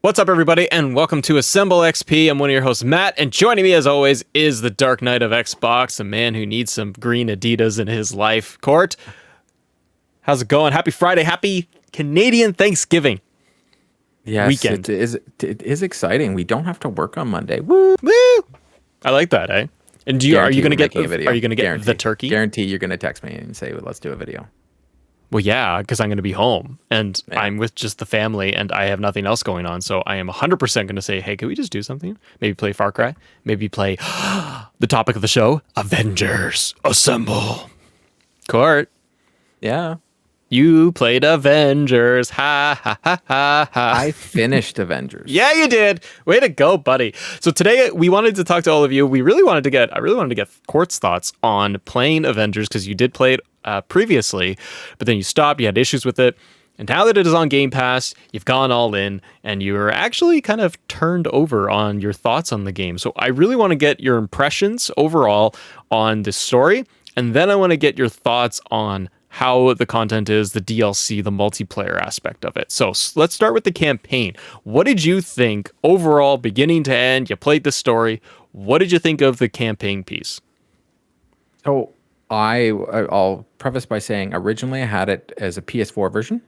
What's up, everybody, and welcome to Assemble XP. I'm one of your hosts, Matt, and joining me, as always, is the Dark Knight of Xbox, a man who needs some green Adidas in his life. Court, how's it going? Happy Friday. Happy Canadian Thanksgiving weekend. It is exciting. We don't have to work on Monday. Woo! Woo! I like that, eh? And are you going to get Guarantee. the turkey? Guarantee you're going to text me and say, let's do a video. Well, yeah, because I'm going to be home and I'm with just the family and I have nothing else going on. So I am 100% going to say, hey, can we just do something? Maybe play Far Cry. Maybe play the topic of the show, Avengers Assemble. Court. Yeah. You played Avengers. Ha, ha, ha, ha, ha. I finished Avengers. Yeah, you did. Way to go, buddy. So today we wanted to talk to all of you. I really wanted to get Court's thoughts on playing Avengers because you did play it previously, but then you stopped. You had issues with it. And now that it is on Game Pass, you've gone all in and you're actually kind of turned over on your thoughts on the game. So I really want to get your impressions overall on the story. And then I want to get your thoughts on how the content is, the DLC, the multiplayer aspect of it. So let's start with the campaign. What did you think overall, beginning to end? You played the story. What did you think of the campaign piece? So I'll preface by saying originally I had it as a PS4 version,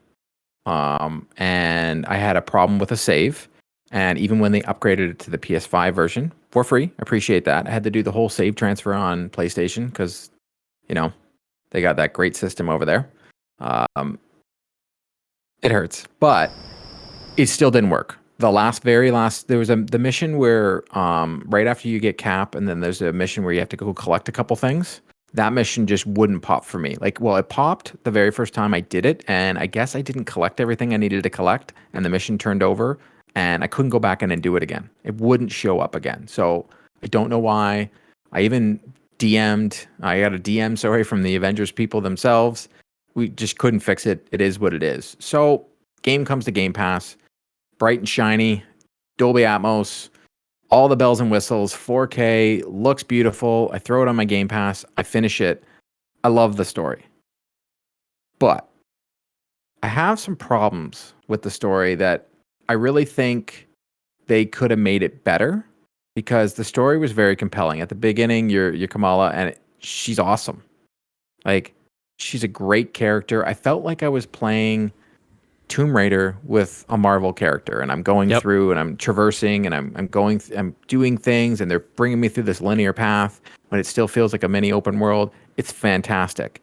and I had a problem with a save. And even when they upgraded it to the PS5 version for free, appreciate that. I had to do the whole save transfer on PlayStation because, they got that great system over there. It hurts, but it still didn't work. The very last, there was the mission where right after you get Cap, and then there's a mission where you have to go collect a couple things. That mission just wouldn't pop for me. It popped the very first time I did it, and I guess I didn't collect everything I needed to collect, and the mission turned over, and I couldn't go back in and do it again. It wouldn't show up again. So I don't know why. I even I got a DM, from the Avengers people themselves. We just couldn't fix it. It is what it is. So game comes to Game Pass, bright and shiny, Dolby Atmos, all the bells and whistles, 4K, looks beautiful. I throw it on my Game Pass. I finish it. I love the story. But I have some problems with the story that I really think they could have made it better. Because the story was very compelling. At the beginning, you're Kamala, and she's awesome. She's a great character. I felt like I was playing Tomb Raider with a Marvel character, and I'm going through, and I'm traversing, and I'm doing things, and they're bringing me through this linear path, but it still feels like a mini open world. It's fantastic.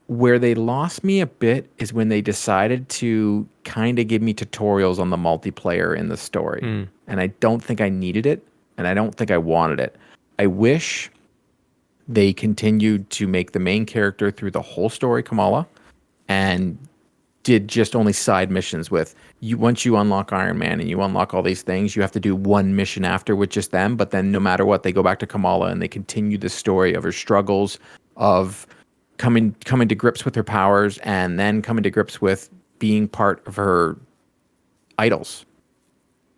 Where they lost me a bit is when they decided to kind of give me tutorials on the multiplayer in the story, and I don't think I needed it. And I don't think I wanted it. I wish they continued to make the main character through the whole story Kamala and did just only side missions with you. Once you unlock Iron Man and you unlock all these things, you have to do one mission after with just them. But then no matter what, they go back to Kamala and they continue the story of her struggles of coming to grips with her powers and then coming to grips with being part of her idols.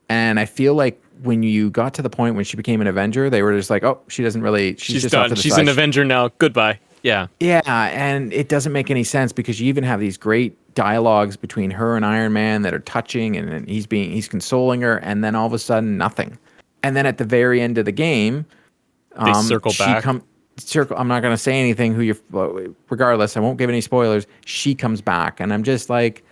And I feel like when you got to the point when she became an Avenger, they were just like, oh, she's just done. She's an Avenger now. Goodbye. Yeah. Yeah. And it doesn't make any sense because you even have these great dialogues between her and Iron Man that are touching, and he's consoling her. And then all of a sudden, nothing. And then at the very end of the game, they circle back. I'm not going to say anything regardless. I won't give any spoilers. She comes back and I'm just like,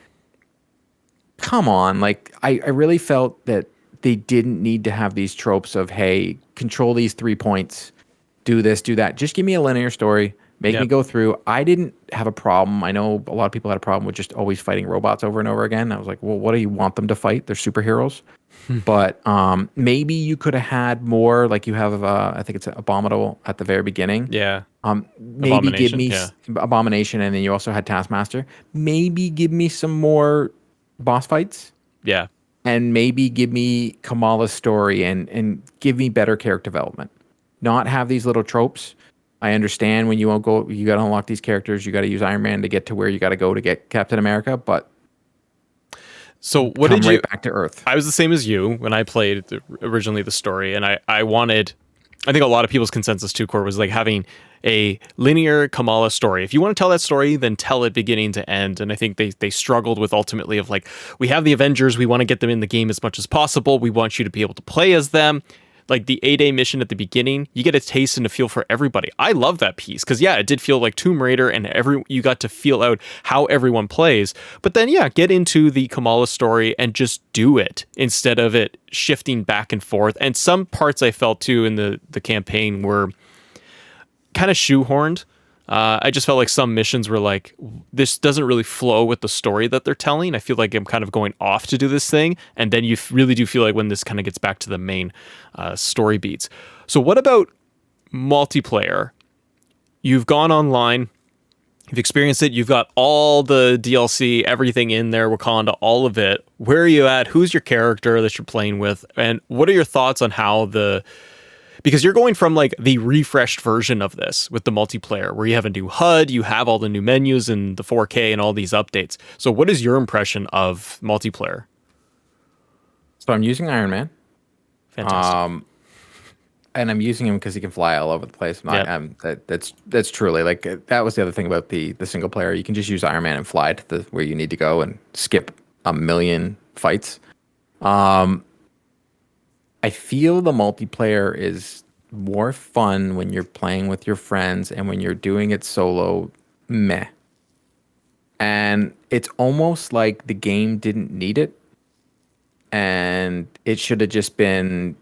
come on. I really felt that they didn't need to have these tropes of, hey, control these 3 points, do this, do that. Just give me a linear story, make me go through. I didn't have a problem. I know a lot of people had a problem with just always fighting robots over and over again. I was like, well, what do you want them to fight? They're superheroes. But maybe you could have had more, like you have, I think it's Abominable at the very beginning. Yeah. Maybe give me Abomination, and then you also had Taskmaster. Maybe give me some more boss fights. Yeah. And maybe give me Kamala's story and give me better character development. Not have these little tropes. I understand when you got to unlock these characters, you got to use Iron Man to get to where you got to go to get Captain America. But so what did you? Back to Earth. I was the same as you when I played originally the story, and I think a lot of people's consensus too, Core, was like having a linear Kamala story. If you want to tell that story, then tell it beginning to end. And I think they struggled with ultimately of like, we have the Avengers, we want to get them in the game as much as possible. We want you to be able to play as them. Like the A-Day mission at the beginning, you get a taste and a feel for everybody. I love that piece because yeah, it did feel like Tomb Raider, and you got to feel out how everyone plays. But then yeah, get into the Kamala story and just do it instead of it shifting back and forth. And some parts I felt too in the campaign were kind of shoehorned. I just felt like some missions were like, this doesn't really flow with the story that they're telling. I feel like I'm kind of going off to do this thing. And then you really do feel like when this kind of gets back to the main story beats. So what about multiplayer? You've gone online, you've experienced it, you've got all the DLC, everything in there, Wakanda, all of it. Where are you at? Who's your character that you're playing with? And what are your thoughts on how because you're going from like the refreshed version of this with the multiplayer where you have a new HUD, you have all the new menus and the 4K and all these updates. So what is your impression of multiplayer? So I'm using Iron Man. Fantastic. And I'm using him because he can fly all over the place. That's truly like that was the other thing about the single player. You can just use Iron Man and fly to where you need to go and skip a million fights. I feel the multiplayer is more fun when you're playing with your friends, and when you're doing it solo, meh. And it's almost like the game didn't need it, and it should have just been,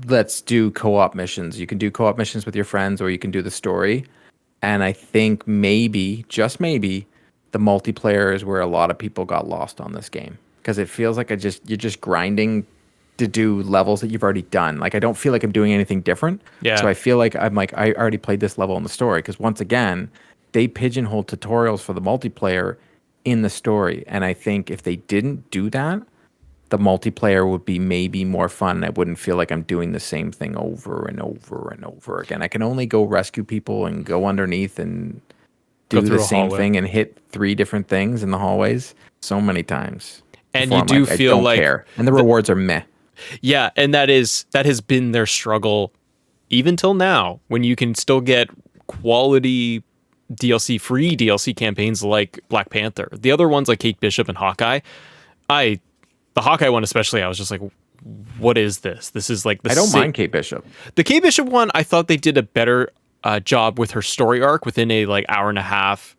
let's do co-op missions. You can do co-op missions with your friends, or you can do the story. And I think maybe, just maybe, the multiplayer is where a lot of people got lost on this game, because it feels like you're just grinding to do levels that you've already done. Like I don't feel like I'm doing anything different. Yeah. So I feel like I already played this level in the story, because once again, they pigeonholed tutorials for the multiplayer in the story. And I think if they didn't do that, the multiplayer would be maybe more fun. I wouldn't feel like I'm doing the same thing over and over and over again. I can only go rescue people and go underneath and do the same thing and hit 3 different things in the hallways so many times. And you do feel like I don't care. And the rewards are meh. Yeah, and that has been their struggle even till now, when you can still get quality DLC, free DLC campaigns like Black Panther. The other ones like Kate Bishop and Hawkeye, the Hawkeye one especially, I was just like, what is this? This is like I don't mind Kate Bishop. The Kate Bishop one, I thought they did a better job with her story arc within a like hour and a half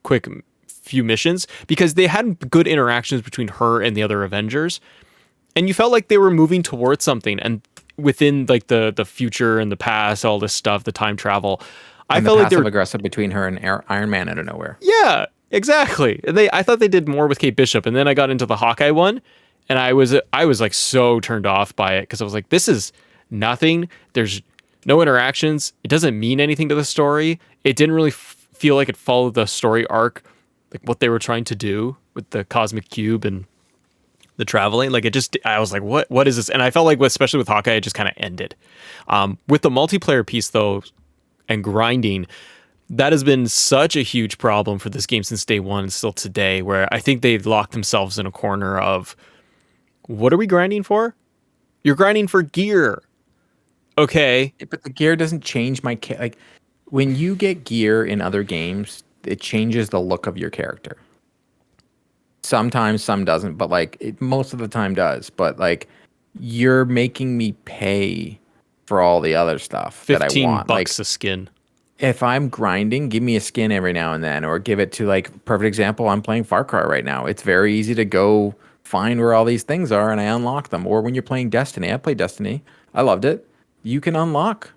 quick few missions, because they had good interactions between her and the other Avengers. And you felt like they were moving towards something, and within like the future and the past, all this stuff, the time travel. I felt like they were aggressive between her and Iron Man out of nowhere. Yeah, exactly. I thought they did more with Kate Bishop, and then I got into the Hawkeye one, and I was like so turned off by it, because I was like, this is nothing. There's no interactions. It doesn't mean anything to the story. It didn't really feel like it followed the story arc, like what they were trying to do with the cosmic cube and the traveling. Like I was like, what is this? And I felt like, especially with Hawkeye, it just kind of ended. With the multiplayer piece though, and grinding, that has been such a huge problem for this game since day one and still today, where I think they've locked themselves in a corner of, what are we grinding for? You're grinding for gear. Okay. But the gear doesn't change like when you get gear in other games, it changes the look of your character. Sometimes some doesn't, but like most of the time does. But like, you're making me pay for all the other stuff that I want. $15 like, a skin. If I'm grinding, give me a skin every now and then, or give it to, like, perfect example, I'm playing Far Cry right now. It's very easy to go find where all these things are and I unlock them. Or when you're playing Destiny, I played Destiny. I loved it. You can unlock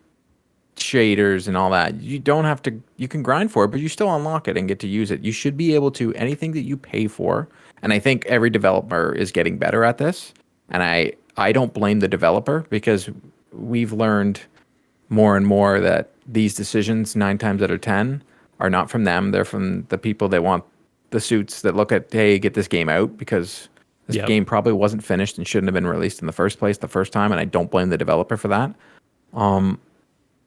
shaders and all that. You don't have to, you can grind for it, but you still unlock it and get to use it. You should be able to, anything that you pay for. And I think every developer is getting better at this. And I don't blame the developer, because we've learned more and more that these decisions 9 times out of 10 are not from them. They're from the people that want the suits that look at, hey, get this game out, because this game probably wasn't finished and shouldn't have been released in the first place the first time. And I don't blame the developer for that.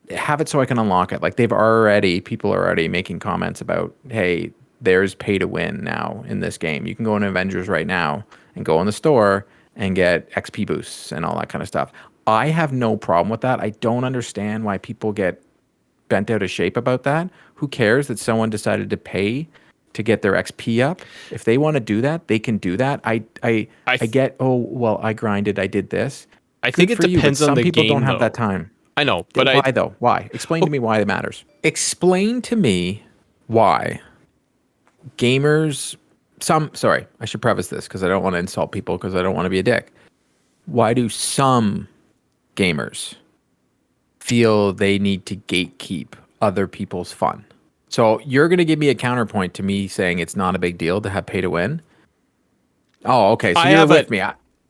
Have it so I can unlock it. Like, people are already making comments about, hey, there's pay to win now in this game. You can go in Avengers right now and go in the store and get XP boosts and all that kind of stuff. I have no problem with that. I don't understand why people get bent out of shape about that. Who cares that someone decided to pay to get their XP up? If they want to do that, they can do that. I get, oh, well, I grinded, I did this. I think Good it for you, but depends on some the people game, don't have though. that time. I know, but Why though? Why? Explain to me why it matters. Explain to me why gamers, sorry, I should preface this because I don't want to insult people because I don't want to be a dick. Why do some gamers feel they need to gatekeep other people's fun? So you're going to give me a counterpoint to me saying it's not a big deal to have pay to win? Oh, okay. So you're with me.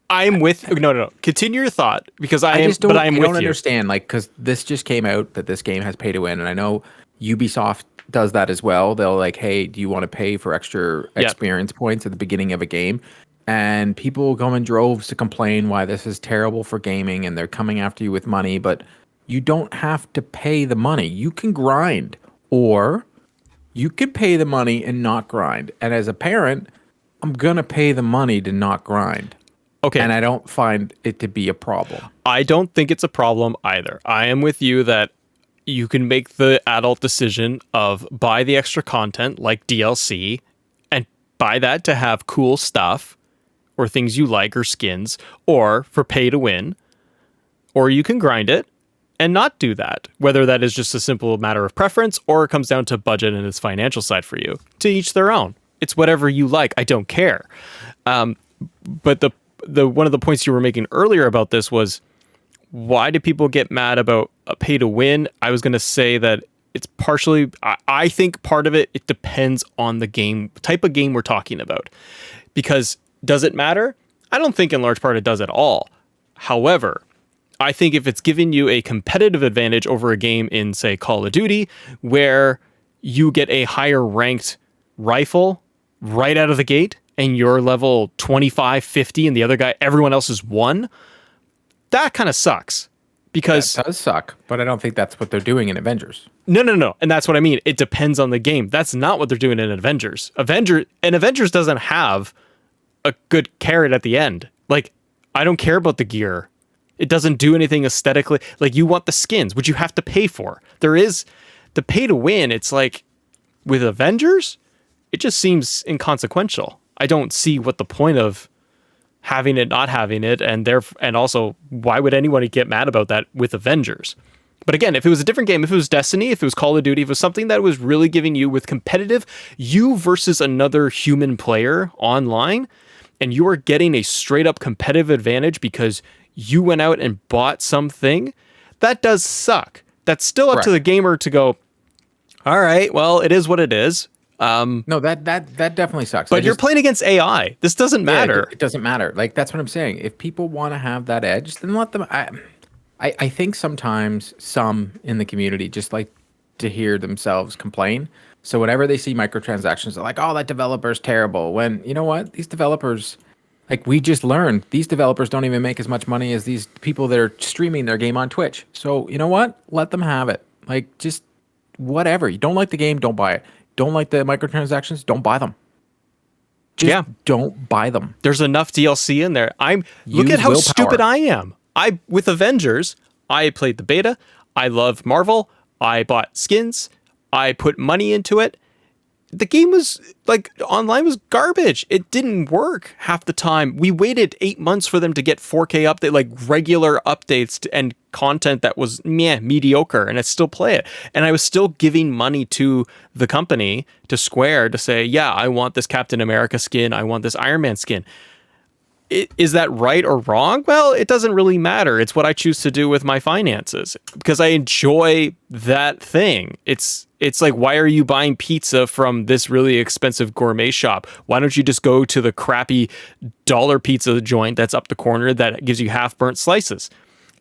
I'm with no. Continue your thought because I am don't with you. Understand, like, because this just came out that this game has pay to win, and I know Ubisoft does that as well. They'll like, hey, do you want to pay for extra experience points at the beginning of a game? And people will come in droves to complain why this is terrible for gaming, and they're coming after you with money. But you don't have to pay the money. You can grind, or you could pay the money and not grind. And as a parent, I'm gonna pay the money to not grind. Okay. And I don't find it to be a problem. I don't think it's a problem either. I am with you that you can make the adult decision of buy the extra content like DLC and buy that to have cool stuff or things you like or skins, or for pay to win, or you can grind it and not do that, whether that is just a simple matter of preference or it comes down to budget and its financial side for you. To each their own. It's whatever you like. I don't care. But the one of the points you were making earlier about this was, why do people get mad about a pay to win? I was going to say that it's partially, I think part of it depends on the game, type of game we're talking about. Because does it matter? I don't think in large part it does at all. However, I think if it's giving you a competitive advantage over a game in, say, Call of Duty, where you get a higher ranked rifle right out of the gate, and you're level 25, 50, and the other guy, everyone else is 1, that kind of sucks. Because that does suck, but I don't think that's what they're doing in Avengers. No. And that's what I mean. It depends on the game. That's not what they're doing in Avengers. Avengers doesn't have a good carrot at the end. Like, I don't care about the gear. It doesn't do anything aesthetically. Like, you want the skins, which you have to pay for. There is the pay to win. It's like, with Avengers, it just seems inconsequential. I don't see what the point of having it, not having it, and also, why would anyone get mad about that with Avengers? But again, if it was a different game, if it was Destiny, if it was Call of Duty, if it was something that was really giving you with competitive, you versus another human player online, and you are getting a straight up competitive advantage because you went out and bought something, that does suck. That's still up to the gamer to go, all right, well, it is what it is. No, that definitely sucks. But you're playing against AI. This doesn't matter. It doesn't matter. Like, that's what I'm saying. If people want to have that edge, then let them. I think sometimes some in the community just like to hear themselves complain. So whenever they see microtransactions, they're like, "Oh, that developer's terrible." When you know what, these developers, like we just learned, these developers don't even make as much money as these people that are streaming their game on Twitch. So you know what, let them have it. Like, just whatever. You don't like the game, don't buy it. Don't like the microtransactions, don't buy them. Just don't buy them. There's enough DLC in there. Look at how stupid I am. With Avengers, I played the beta. I love Marvel. I bought skins. I put money into it. The game was like, online was garbage. It didn't work half the time. We waited 8 months for them to get 4K update, like regular updates and content that was mediocre, and I still play it. And I was still giving money to the company, to Square, to say, yeah, I want this Captain America skin. I want this Iron Man skin. Is that right or wrong? Well, it doesn't really matter. It's what I choose to do with my finances because I enjoy that thing. It's like, why are you buying pizza from this really expensive gourmet shop? Why don't you just go to the crappy dollar pizza joint that's up the corner that gives you half burnt slices?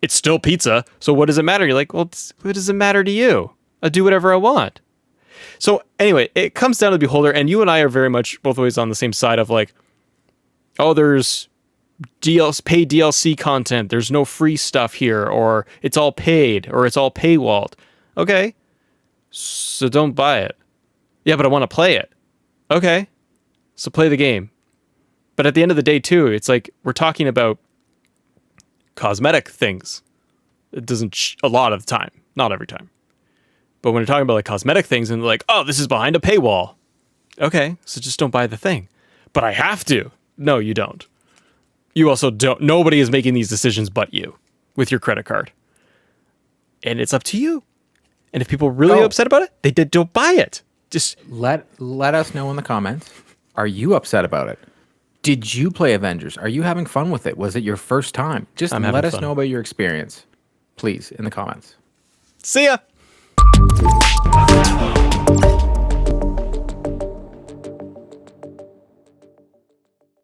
It's still pizza. So what does it matter? You're like, well, what does it matter to you? I'll do whatever I want. So anyway, it comes down to the beholder, and you and I are very much both ways on the same side of like, oh, there's paid DLC content. There's no free stuff here, or it's all paid, or it's all paywalled. Okay, so don't buy it. Yeah, but I want to play it. Okay, so play the game. But at the end of the day, too, it's like we're talking about cosmetic things. It doesn't a lot of the time, not every time. But when you're talking about like cosmetic things and like, oh, this is behind a paywall. Okay, so just don't buy the thing. But I have to. No, you don't. You also don't. Nobody is making these decisions but you with your credit card. And it's up to you. And if people are really upset about it, they don't buy it. Just let us know in the comments. Are you upset about it? Did you play Avengers? Are you having fun with it? Was it your first time? Just let us know about your experience, please, in the comments. see ya.